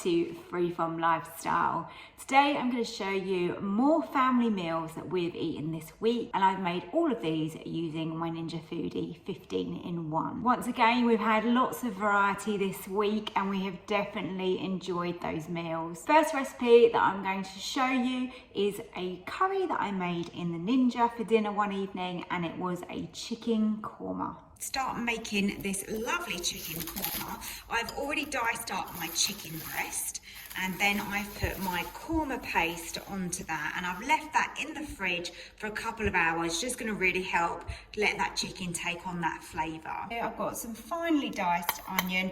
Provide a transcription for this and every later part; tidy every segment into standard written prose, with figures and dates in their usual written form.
to Freeform Lifestyle. Today I'm going to show you more family meals that we've eaten this week, and I've made all of these using my Ninja Foodi 15-in-1. Once again, we've had lots of variety this week and we have definitely enjoyed those meals. First recipe that I'm going to show you is a curry that I made in the Ninja for dinner one evening, and it was a chicken korma. Start making this lovely chicken korma. I've already diced up my chicken breast, and then I've put my korma paste onto that, and I've left that in the fridge for a couple of hours, just going to really help let that chicken take on that flavour. Here I've got some finely diced onion,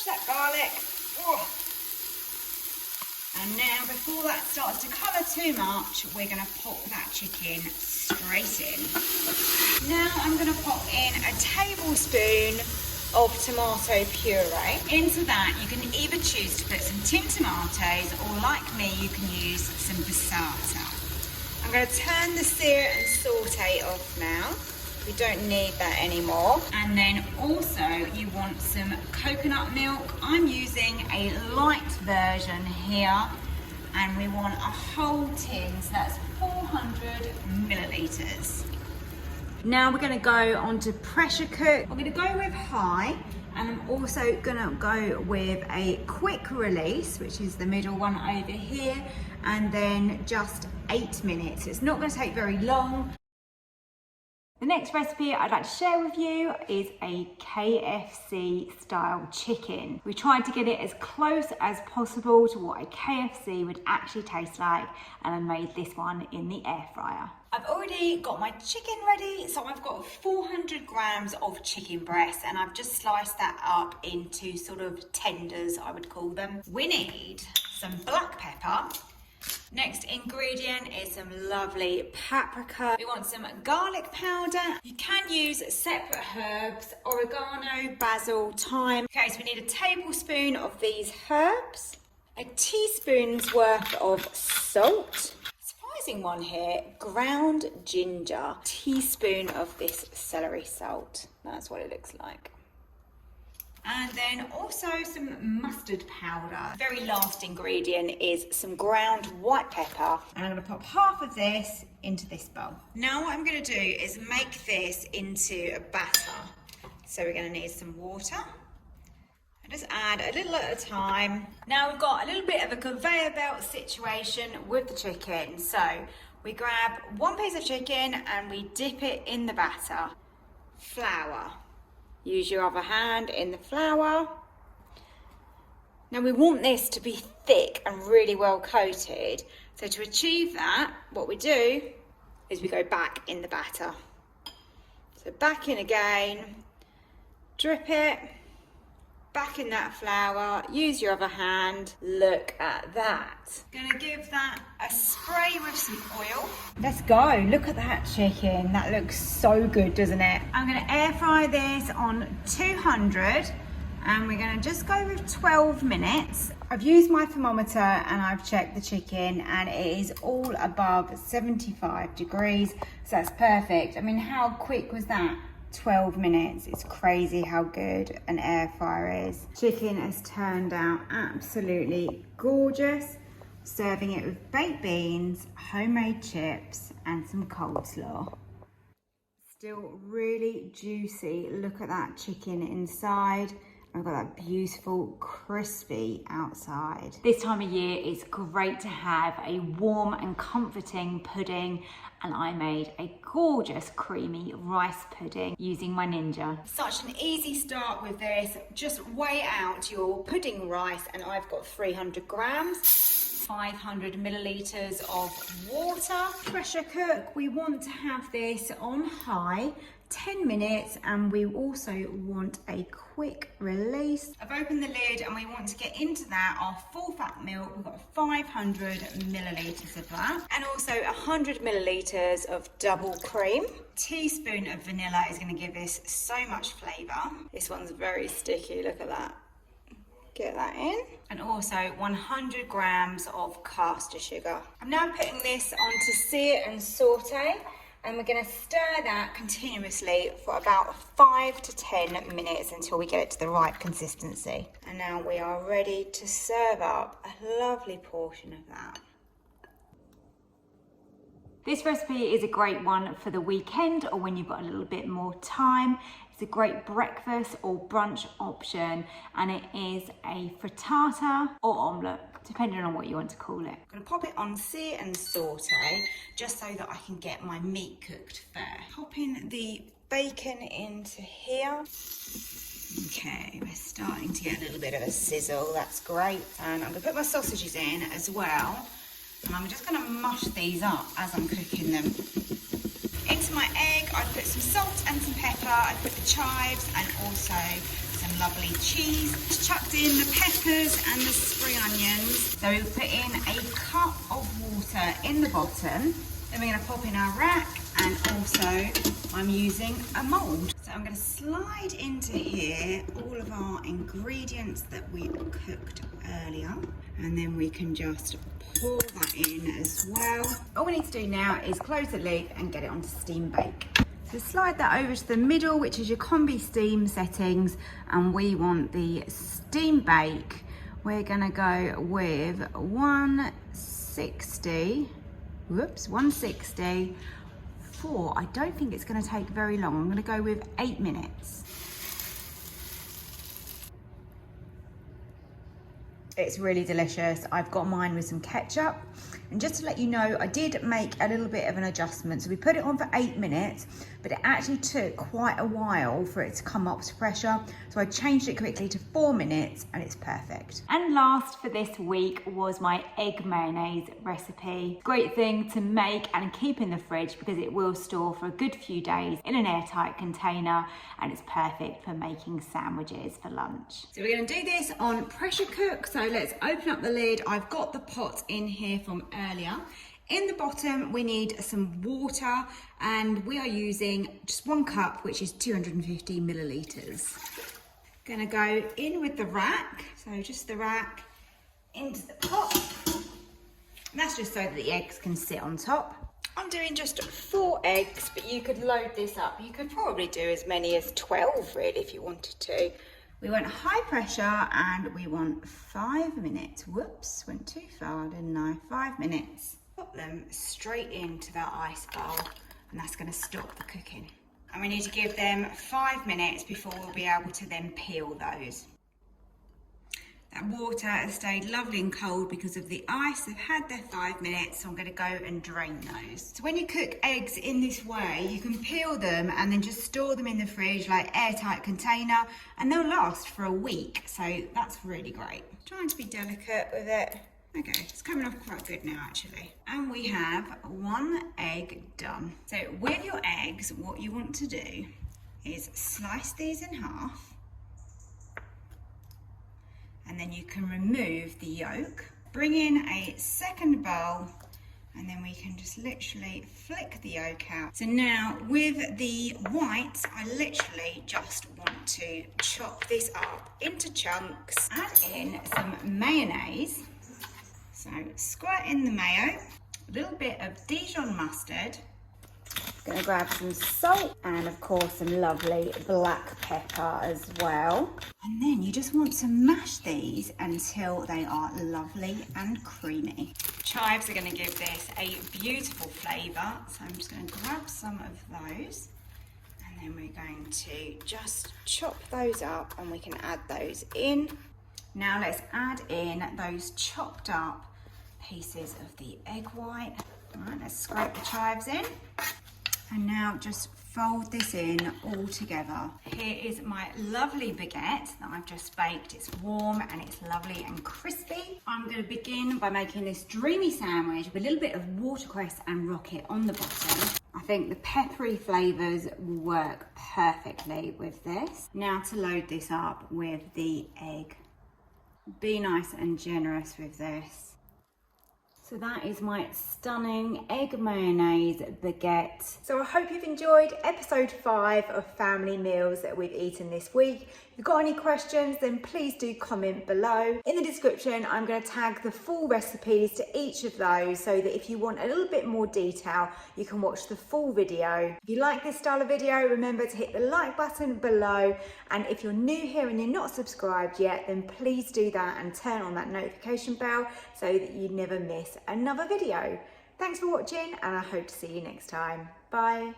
that garlic, and now before that starts to colour too much, we're going to pop that chicken straight in. Now I'm going to pop in a tablespoon of tomato puree. Into that you can either choose to put some tinned tomatoes, or like me you can use some passata. I'm going to turn the sear and saute off now. We don't need that anymore. And then also you want some coconut milk. I'm using a light version here, and we want a whole tin, so that's 400 millilitres. Now we're going to go on to pressure cook. We're going to go with high, and I'm also going to go with a quick release, which is the middle one over here, and then just 8 minutes. It's not going to take very long. The next recipe I'd like to share with you is a KFC style chicken. We tried to get it as close as possible to what a KFC would actually taste like, and I made this one in the air fryer. I've already got my chicken ready, so I've got 400 grams of chicken breast, and I've just sliced that up into sort of tenders, I would call them. We need some black pepper. Next ingredient is some lovely paprika. We want some garlic powder. You can use separate herbs, oregano, basil, thyme. Okay, so we need a tablespoon of these herbs, a teaspoon's worth of salt, surprising one here, ground ginger, teaspoon of this celery salt. That's what it looks like. And then also some mustard powder. Very last ingredient is some ground white pepper. And I'm going to pop half of this into this bowl. Now what I'm going to do is make this into a batter. So we're going to need some water. And just add a little at a time. Now we've got a little bit of a conveyor belt situation with the chicken. So we grab one piece of chicken and we dip it in the batter. Flour. Use your other hand in the flour. Now we want this to be thick and really well coated. So to achieve that, what we do is we go back in the batter. So back in again, drip it, back in that flour, use your other hand. Look at that. Gonna give that a spray with some oil. Let's go, look at that chicken. That looks so good, doesn't it? I'm gonna air fry this on 200, and we're gonna just go with 12 minutes. I've used my thermometer and I've checked the chicken, and it is all above 75 degrees, so that's perfect. I mean, how quick was that? 12 minutes. It's crazy how good an air fryer is. Chicken has turned out absolutely gorgeous. Serving it with baked beans, homemade chips, and some coleslaw. Still really juicy. Look at that chicken inside. I've got that beautiful crispy outside. This time of year it's great to have a warm and comforting pudding, and I made a gorgeous creamy rice pudding using my Ninja. Such an easy start with this. Just weigh out your pudding rice, and I've got 300 grams. 500 millilitres of water. Pressure cook, we want to have this on high, 10 minutes, and we also want a quick release. I've opened the lid and we want to get into that our full fat milk. We've got 500 millilitres of that, and also 100 millilitres of double cream. A teaspoon of vanilla is going to give this so much flavour. This one's very sticky, look at that. Get that in. And also 100 grams of caster sugar. I'm now putting this on to sear and saute And we're going to stir that continuously for about 5 to 10 minutes until we get it to the right consistency. And now we are ready to serve up a lovely portion of that. This recipe is a great one for the weekend or when you've got a little bit more time. It's a great breakfast or brunch option, and it is a frittata or omelette, depending on what you want to call it. I'm going to pop it on sear and saute just so that I can get my meat cooked first. Popping the bacon into here. Okay, we're starting to get a little bit of a sizzle, that's great. And I'm going to put my sausages in as well. And I'm just going to mush these up as I'm cooking them. Into my egg, I put some salt and some pepper. I put the chives and also some lovely cheese. Just chucked in the peppers and the spring onions. So we put in a cup of water in the bottom. Then we're going to pop in our rack, and also I'm using a mould. So I'm going to slide into here all of our ingredients that we cooked earlier, and then we can just pour that in as well. All we need to do now is close the lid and get it onto steam bake. So slide that over to the middle, which is your combi steam settings, and we want the steam bake. We're gonna go with 160 for, I don't think it's gonna take very long. I'm gonna go with 8 minutes. It's really delicious. I've got mine with some ketchup. And just to let you know, I did make a little bit of an adjustment. So we put it on for 8 minutes, but it actually took quite a while for it to come up to pressure. So I changed it quickly to 4 minutes, and it's perfect. And last for this week was my egg mayonnaise recipe. Great thing to make and keep in the fridge because it will store for a good few days in an airtight container, and it's perfect for making sandwiches for lunch. So we're going to do this on pressure cook. So let's open up the lid. I've got the pot in here from earlier. In the bottom we need some water, and we are using just 1 cup, which is 250 millilitres. Gonna go in with the rack, so just the rack into the pot. And that's just so that the eggs can sit on top. I'm doing just 4 eggs, but you could load this up. You could probably do as many as 12 really if you wanted to. We want high pressure and we want 5 minutes. Whoops, went too far, didn't I? 5 minutes. Pop them straight into that ice bowl, and that's going to stop the cooking. And we need to give them 5 minutes before we'll be able to then peel those. That water has stayed lovely and cold because of the ice. They've had their 5 minutes, so I'm going to go and drain those. So when you cook eggs in this way, you can peel them and then just store them in the fridge like airtight container, and they'll last for a week. So that's really great. Trying to be delicate with it. Okay, it's coming off quite good now actually. And we have 1 egg done. So with your eggs, what you want to do is slice these in half. And then you can remove the yolk. Bring in a second bowl, and then we can just literally flick the yolk out. So now with the whites, I literally just want to chop this up into chunks. Add in some mayonnaise. So squirt in the mayo, a little bit of Dijon mustard. Gonna grab some salt and of course some lovely black pepper as well. And then you just want to mash these until they are lovely and creamy. Chives are gonna give this a beautiful flavour. So I'm just gonna grab some of those, and then we're going to just chop those up and we can add those in. Now let's add in those chopped up pieces of the egg white. All right, let's scrape the chives in. And now just fold this in all together. Here is my lovely baguette that I've just baked. It's warm and it's lovely and crispy. I'm going to begin by making this dreamy sandwich with a little bit of watercress and rocket on the bottom. I think the peppery flavours will work perfectly with this. Now to load this up with the egg. Be nice and generous with this. So that is my stunning egg mayonnaise baguette. So I hope you've enjoyed episode 5 of family meals that we've eaten this week. If you've got any questions, then please do comment below. In the description, I'm going to tag the full recipes to each of those so that if you want a little bit more detail, you can watch the full video. If you like this style of video, remember to hit the like button below. And if you're new here and you're not subscribed yet, then please do that and turn on that notification bell so that you never miss another video. Thanks for watching, and I hope to see you next time. Bye.